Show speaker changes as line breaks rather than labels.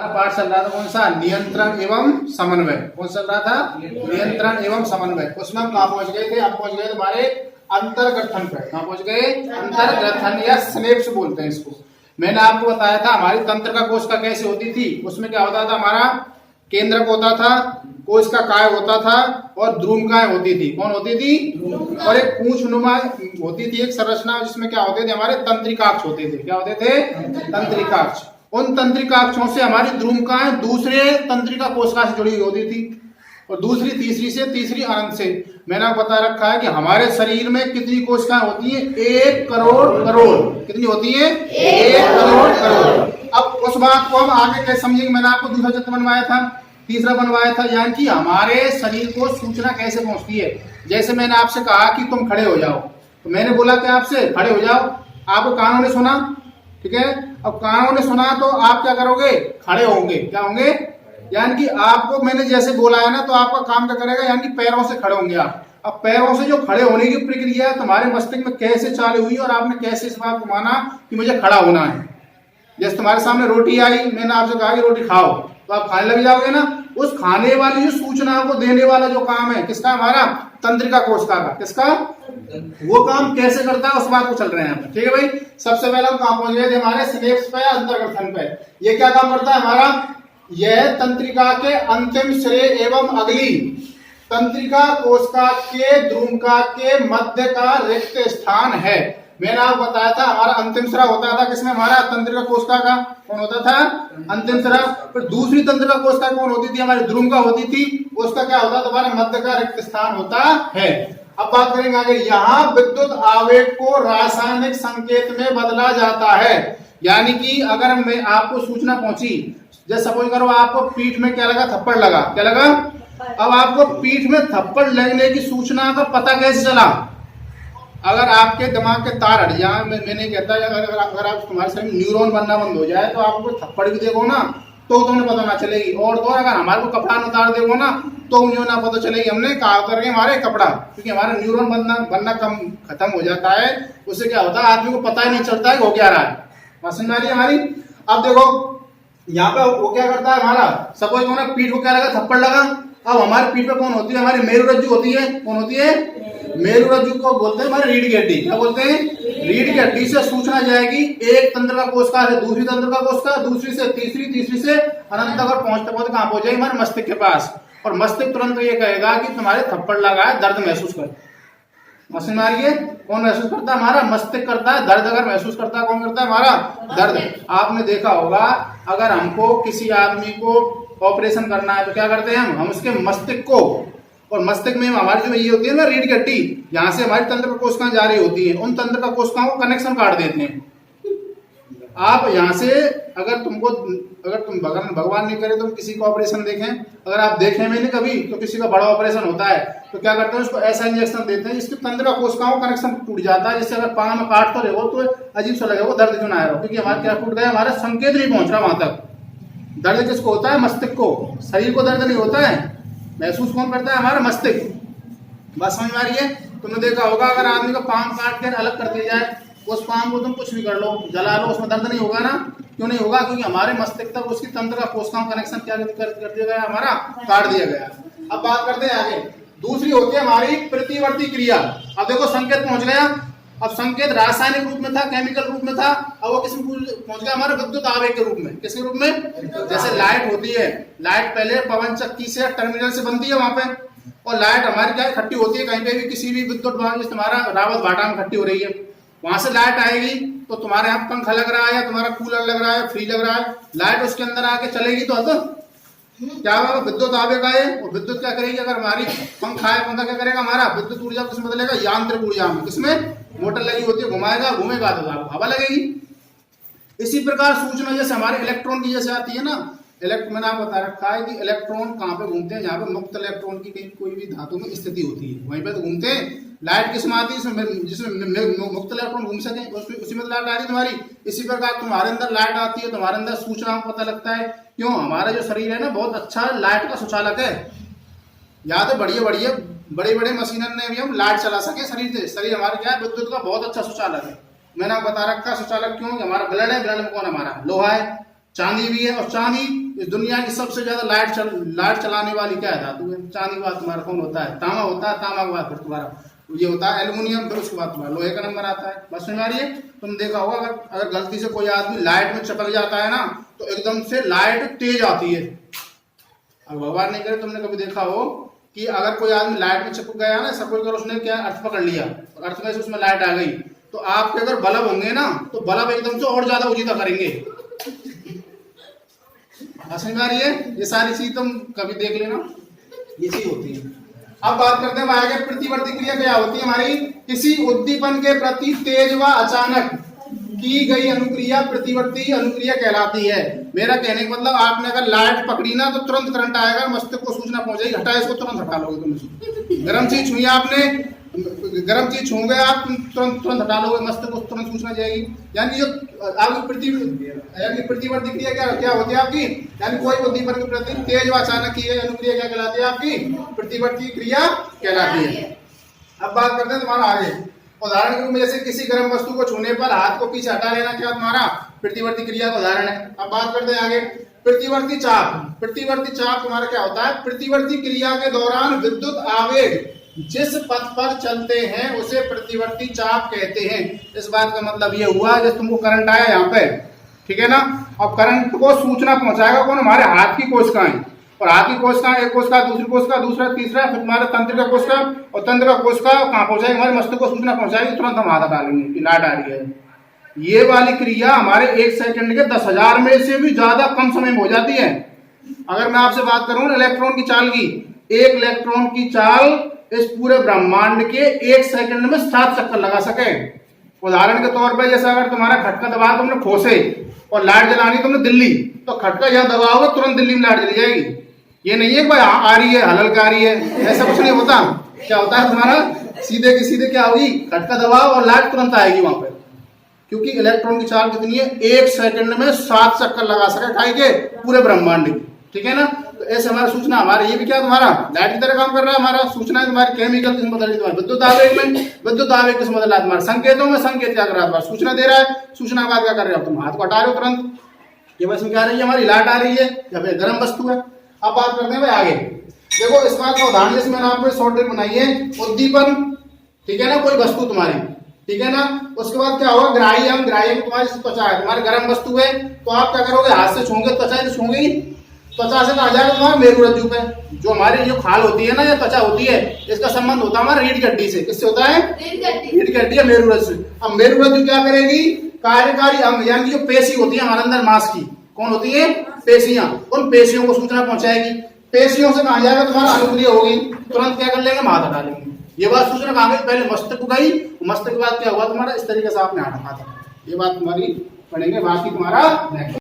पाठ चल रहा था कौन सा, नियंत्रण एवं समन्वय। कौन चल रहा था, नियंत्रण एवं समन्वय। उसमें हम कहाँ पहुंच गए थे, अब पहुंच गए हमारे अंतर्ग्रथन पे। कहाँ पहुंच गए, अंतर्ग्रथन या स्नेप्स बोलते हैं इसको। मैंने आपको बताया था हमारी तंत्रिका कोशिका कैसे होती थी। उसमें क्या होता था, हमारा केंद्रक होता था, कोशिका काय होता था और ध्रुवकाएं होती थी। कौन होती थी, और एक पूंछनुमा होती थी एक संरचना, जिसमें क्या होते थे, हमारे तंत्रिकाक्ष होते थे। क्या होते थे, तंत्रिकाक्ष। उन तंत्रिकाक्षों से हमारी ध्रुवकाएं दूसरे तंत्रिका कोशिका से जुड़ी हुई होती थी, और दूसरी तीसरी से, तीसरी अनंत से। मैंने आपको बता रखा है कि हमारे शरीर में कितनी कोशिकाएं होती हैं, 1 करोड़ करोड़। कितनी होती है, 1 करोड़ करोड़। अब उस बात को हम आगे कैसे समझेंगे, मैंने आपको दूसरा चित्र बनवाया था, तीसरा बनवाया था, यानी कि हमारे शरीर को सूचना कैसे पहुंचती है। जैसे मैंने आपसे कहा कि तुम खड़े हो जाओ, तो मैंने बोला कि आपसे खड़े हो जाओ, आपको कानों ने सुना, ठीक है। अब कानों ने सुना तो आप क्या करोगे, खड़े होंगे। क्या होंगे, यानी कि आपको मैंने जैसे बोला है ना, तो आपका काम क्या करेगा, यानी कि पैरों से खड़े होंगे आप। अब पैरों से जो खड़े होने की प्रक्रिया है तुम्हारे मस्तिष्क में कैसे चालू हुई और आपने कैसे इस बात को माना कि मुझे खड़ा होना है। जैसे तुम्हारे सामने रोटी आई, मैंने आपसे कहा कि रोटी खाओ, तो आप खाने लग जाओगे ना। उस खाने वाली जो सूचना को देने वाला जो काम है किसका, हमारा तंत्रिका कोशिका का। किसका, वो काम कैसे करता है उस बात को चल रहे हैं, ठीक है भाई। सबसे पहले हम कहां पहुंच गए थे, हमारे स्नेप्स पे, अंतर्ग्रथन पे। ये क्या काम करता है हमारा, यह तंत्रिका के अंतिम सिरे एवं अगली तंत्रिका कोशिका के ध्रुवका के मध्य का रिक्त स्थान है। मैंने आपको बताया था हमारा अंतिम सिरा होता था किसमें, हमारा तंत्रिका कोशिका का। कौन होता था, अंतिम सिरा। फिर दूसरी तंत्रिका कोशिका कौन होती थी, हमारी ध्रुवका होती थी। उसका क्या होता था, हमारे मध्य का रिक्त स्थान होता है। अब बात करेंगे आगे, यहाँ विद्युत आवेग को रासायनिक संकेत में बदला जाता है। यानी कि अगर मैं आपको सूचना पहुंची, जैसे सपोज करो आपको पीठ में क्या लगा, थप्पड़ लगा। क्या लगा, अब आपको पीठ में थप्पड़ लगने की सूचना का पता कैसे चला। अगर आपके दिमाग के तार हट जाए, मैं नहीं कहता, अगर आप तुम्हारे शरीर में न्यूरॉन बनना बंद हो जाए तो आपको थप्पड़ भी देखो ना तो तुम्हें पता ना चलेगी। और तो अगर हमारे को कपड़ा उतार देखो ना तो उन्हें ना पता चलेगी हमने कहा उतर के हमारे कपड़ा, क्योंकि हमारा न्यूरॉन बनना कम खत्म हो जाता है। उससे क्या होता है, आदमी को पता ही नहीं चलता है हो क्या रहा है। बात समझ आ रही है हमारी। अब देखो यहाँ पे वो क्या करता है, हमारा सपोज को ना पीठ को क्या लगा, थप्पड़ लगा। अब हमारे पीठ पे कौन होती है, हमारी मेरुरज्जु होती है। कौन होती है, मेरुरज्जु को बोलते हैं हमारे रीढ़ की हड्डी। क्या बोलते हैं, रीढ़ की हड्डी से सूचना जाएगी एक तंत्रिका कोशिका से दूसरी तंत्रिका कोशिका, दूसरी से तीसरी, तीसरी से अनंत तक, और पहुंचते पहुंचते कहां पहुंच जाएगी, हमारे मस्तिष्क के पास। और मस्तिष्क तुरंत ये कहेगा कि तुम्हारे थप्पड़ लगा है, दर्द महसूस कर। समझ में आ रही है, कौन महसूस करता है, हमारा मस्तिष्क करता है। दर्द अगर महसूस करता है, कौन करता है, हमारा दर्द। आपने देखा होगा अगर हमको किसी आदमी को ऑपरेशन करना है तो क्या करते हैं हम उसके मस्तिष्क को, और मस्तिष्क में हमारी जो ये होती है ना रीढ़ की हड्डी, यहाँ से हमारी तंत्रिका कोशिकाएं जा रही होती हैं, उन तंत्रिका कोशिकाओं को कनेक्शन काट देते हैं। आप यहाँ से अगर तुम भगवान नहीं करे तुम किसी का ऑपरेशन देखें, अगर आप देखें मैंने कभी, तो किसी का बड़ा ऑपरेशन होता है तो क्या करते हैं, उसको ऐसा इंजेक्शन देते हैं जिसकी तंत्रिका कोशिकाओं का कनेक्शन टूट जाता है। जिससे अगर पांव में काट तो रहे हो तो अजीब सा लगेगा, दर्द क्यों ना आ रहा हो, क्योंकि हमारा क्या टूट गया, हमारा संकेत नहीं पहुंच रहा वहां तक। दर्द किसको होता है, मस्तिष्क को। शरीर को दर्द नहीं होता है, महसूस कौन करता है, हमारा मस्तिष्क। बात समझ में आ रही है। तुमने देखा होगा अगर आदमी का पांव काट कर अलग कर दिया जाए, उस पांव को तुम कुछ भी कर लो, जला लो, उसमें दर्द नहीं होगा ना। क्यों नहीं होगा, क्योंकि हमारे मस्तिष्क तक उसकी तंत्रिका कोशिकाओं कनेक्शन क्या कर दिया गया, हमारा काट दिया गया। अब बात करते हैं आगे, दूसरी होती है हमारी प्रतिवर्ती क्रिया। अब देखो संकेत पहुंच गया, अब संकेत रासायनिक रूप में था, केमिकल रूप में था, अब वो किस में पहुंच गया, हमारे विद्युत आवेग के रूप में। किसके रूप में, जैसे लाइट होती है, लाइट पहले पवन चक्की से टर्मिनल से बनती है वहां पे, और लाइट हमारी क्या इकट्ठी होती है कहीं पे भी, किसी भी विद्युत तुम्हारा रावत भाटा में इकट्ठी हो रही है, वहां से लाइट आएगी तो तुम्हारे यहाँ पंखा लग रहा है या तुम्हारा कूलर लग रहा है, फ्रिज लग रहा है, लाइट उसके अंदर आके चलेगी तो क्या होगा, विद्युत आवेग आए। और विद्युत क्या करेगी, अगर हमारी पंखा है, पंखा क्या करेगा, हमारा विद्युत ऊर्जा किसमें बदलेगा, यांत्रिक ऊर्जा में। किसमें, मोटर लगी होती है, घुमाएगा, घूमेगा तो हवा लगेगी। इसी प्रकार सूचना जैसे हमारे इलेक्ट्रॉन की जैसे आती है ना, मैंने आपको बता रखा है कि इलेक्ट्रॉन कहाँ पे घूमते हैं, जहाँ पे मुक्त इलेक्ट्रॉन की कहीं कोई भी धातु में स्थिति होती है वहीं पे तो घूमते हैं। लाइट किसमें आती है, जिसमें मुक्त इलेक्ट्रॉन घूम सके, उसी में लाइट आ रही है तुम्हारी। इसी प्रकार तुम्हारे अंदर लाइट आती है, तुम्हारे अंदर सूचना को पता लगता है। क्यों, हमारा जो शरीर है ना बहुत अच्छा लाइट का सुचालक है। यहाँ तो बड़े बड़े मशीनर ने भी हम लाइट चला सके शरीर से। शरीर हमारे क्या है, विद्युत का बहुत अच्छा सुचालक है। मैंने आपको बता रखा सुचालक क्यों, हमारा ब्लड है, ब्लड में कौन हमारा लोहा है, चांदी भी है, और चांदी इस दुनिया की सबसे ज्यादा लाइट चलाने वाली क्या है धातु है? चांदी के बाद तुम्हारा कौन होता है? तांबा होता है। तांबा के बाद फिर तुम्हारा ये होता है एल्यूमिनियम, फिर उसके बाद तुम्हारा लोहे का नंबर आता है। बस समझ आ रही है? तुम देखा होगा अगर गलती से कोई आदमी लाइट में चपक जाता है ना तो एकदम से लाइट तेज आती है। अब भगवान नहीं करे तुमने कभी देखा हो कि अगर कोई आदमी लाइट में चिपक गया ना, सपोज करो उसने क्या अर्थ पकड़ लिया और अर्थ में से उसमें लाइट आ गई, तो आपके अगर बल्ब होंगे ना तो बल्ब एकदम से और ज्यादा उजीदा करेंगे। समझ आ रही है? ये सारी चीज तुम कभी देख लेना, ये चीज होती है। अब बात करते हैं आगे प्रतिवर्ती क्रिया क्या होती है हमारी? किसी उद्दीपन के प्रति तेज व अचानक की गई अनुक्रिया प्रतिवर्ती अनुक्रिया कहलाती है। मेरा कहने का मतलब आपने अगर लाइट पकड़ी ना तो तुरंत करंट आएगा, मस्तिष्क को सूचना पहुंचेगी, हटा इसको, तुरंत हटा लोगे तुम। गर्म चीज छुई आपने, गर्म चीज छूओगे आप तुरंत हटा लोगे, मस्तिष्क को तुरंत सूचना जाएगी। यानी जो आपकी प्रतिवर्ती क्रिया क्या होती है आपकी? यानी कोई उद्दीपन के प्रति तेज व अचानक की गई अनुक्रिया क्या कहलाती है? आपकी प्रतिवर्ती क्रिया कहलाती है। अब बात करते हैं तुम्हारा आगे। उदाहरण के रूप में जैसे किसी गर्म वस्तु को छूने पर हाथ को पीछे हटा लेना क्या तुम्हारा प्रतिवर्ती क्रिया का उदाहरण है। अब बात करते हैं आगे प्रतिवर्ती चाप। प्रतिवर्ती चाप तुम्हारा क्या होता है? प्रतिवर्ती क्रिया के दौरान विद्युत आवेग जिस पथ पर चलते हैं उसे प्रतिवर्ती चाप कहते हैं। इस बात का मतलब ये हुआ जैसे तुमको करंट आया यहाँ पे, ठीक है ना, अब करंट को सूचना पहुंचाएगा कौन? हमारे हाथ की कोशिकाएं। और हाथ की कोशिका, एक कोशिका, दूसरी कोशिका, दूसरा, तीसरा, फिर तुम्हारे तंत्र का कोशिका, और तंत्र का कोशिका कहाँ पहुंचाएगी? हमारे मस्तिष्क को सूचना पहुंचाएगी, तुरंत हम हाथ डालेंगे कि लाइट आ रही है। ये वाली क्रिया हमारे 1 सेकंड के 10,000 में से भी ज्यादा कम समय में हो जाती है। अगर मैं आपसे बात करूं इलेक्ट्रॉन की चाल की, एक इलेक्ट्रॉन की चाल इस पूरे ब्रह्मांड के 1 सेकंड में 7 चक्कर लगा सके। उदाहरण के तौर पर जैसे अगर तुम्हारा खटका दबा तुमने खोसे और लाइट जलानी तुमने दिल्ली, तो खटका यहाँ दबाओगे तुरंत दिल्ली में लाइट जली जाएगी। ये नहीं है भाई आ रही है हलल का आ रही है, ऐसा कुछ नहीं होता। क्या होता है तुम्हारा सीधे की सीधे क्या होगी? खटका दबाओ और लाइट तुरंत आएगी वहां पे, क्योंकि इलेक्ट्रॉन की चाल कितनी है? 1 सेकंड में 7 चक्कर लगा सके खाई के पूरे ब्रह्मांड की, ठीक है ना। तो ऐसे हमारा सूचना, हमारा ये भी क्या तुम्हारा लाइट की तरह काम कर रहा है। हमारा सूचना है तुम्हारी केमिकल किस बदल रही है? विद्युत आवेग में, विद्युत आवेग किस बदल रहा है? तुम्हारे संकेतों में, संकेत क्या कर रहा है? सूचना दे रहा है, सूचना के बाद क्या कर रहे हो? तुम हाथ को हटा रहे हो तुरंत। ये बस क्या आ रही है? हमारी लाइट आ रही है या फिर गर्म वस्तु है। अब बात करते हैं भाई आगे। देखो इस बात का उदाहरण जैसे मैंने आपको शॉर्ट ट्रिक बनाई है, उद्दीपन, ठीक है ना, कोई वस्तु तुम्हारी, ठीक है ना, उसके बाद क्या होगा? ग्राह्य में तुम्हारी त्वचा है, तुम्हारी गर्म वस्तु है, तो आप क्या करोगे? हाथ से छूंगे, त्वचा से छूंगे, त्वचा से कहा जाएगा तुम्हारा मेरुरज्जु पे। जो हमारी जो खाल होती है ना या त्वचा होती है, इसका संबंध होता है हमारा रीढ़ की हड्डी से। किससे होता है? रीढ़ की हड्डी है मेरुरज्जु। अब मेरुरज्जु क्या करेगी? कार्यकारी अंग यानी जो पेशी होती है हमारे अंदर मांस की, कौन होती है? पेशियां। उन पेशियों को सूचना पहुंचाएगी। पेशियों से कहा जाएगा तुम्हारा अनुक्रिया होगी, तुरंत क्या कर लेंगे? हाथ हटा लेंगे। ये बात सूचना कहाँ गई? पहले मस्तिष्क को गई, मस्तिष्क के बाद क्या हुआ तुम्हारा? इस तरीके से आपने हाथ हटा। ये बात तुम्हारी पढ़ेंगे, बाकी तुम्हारा नेक्स्ट।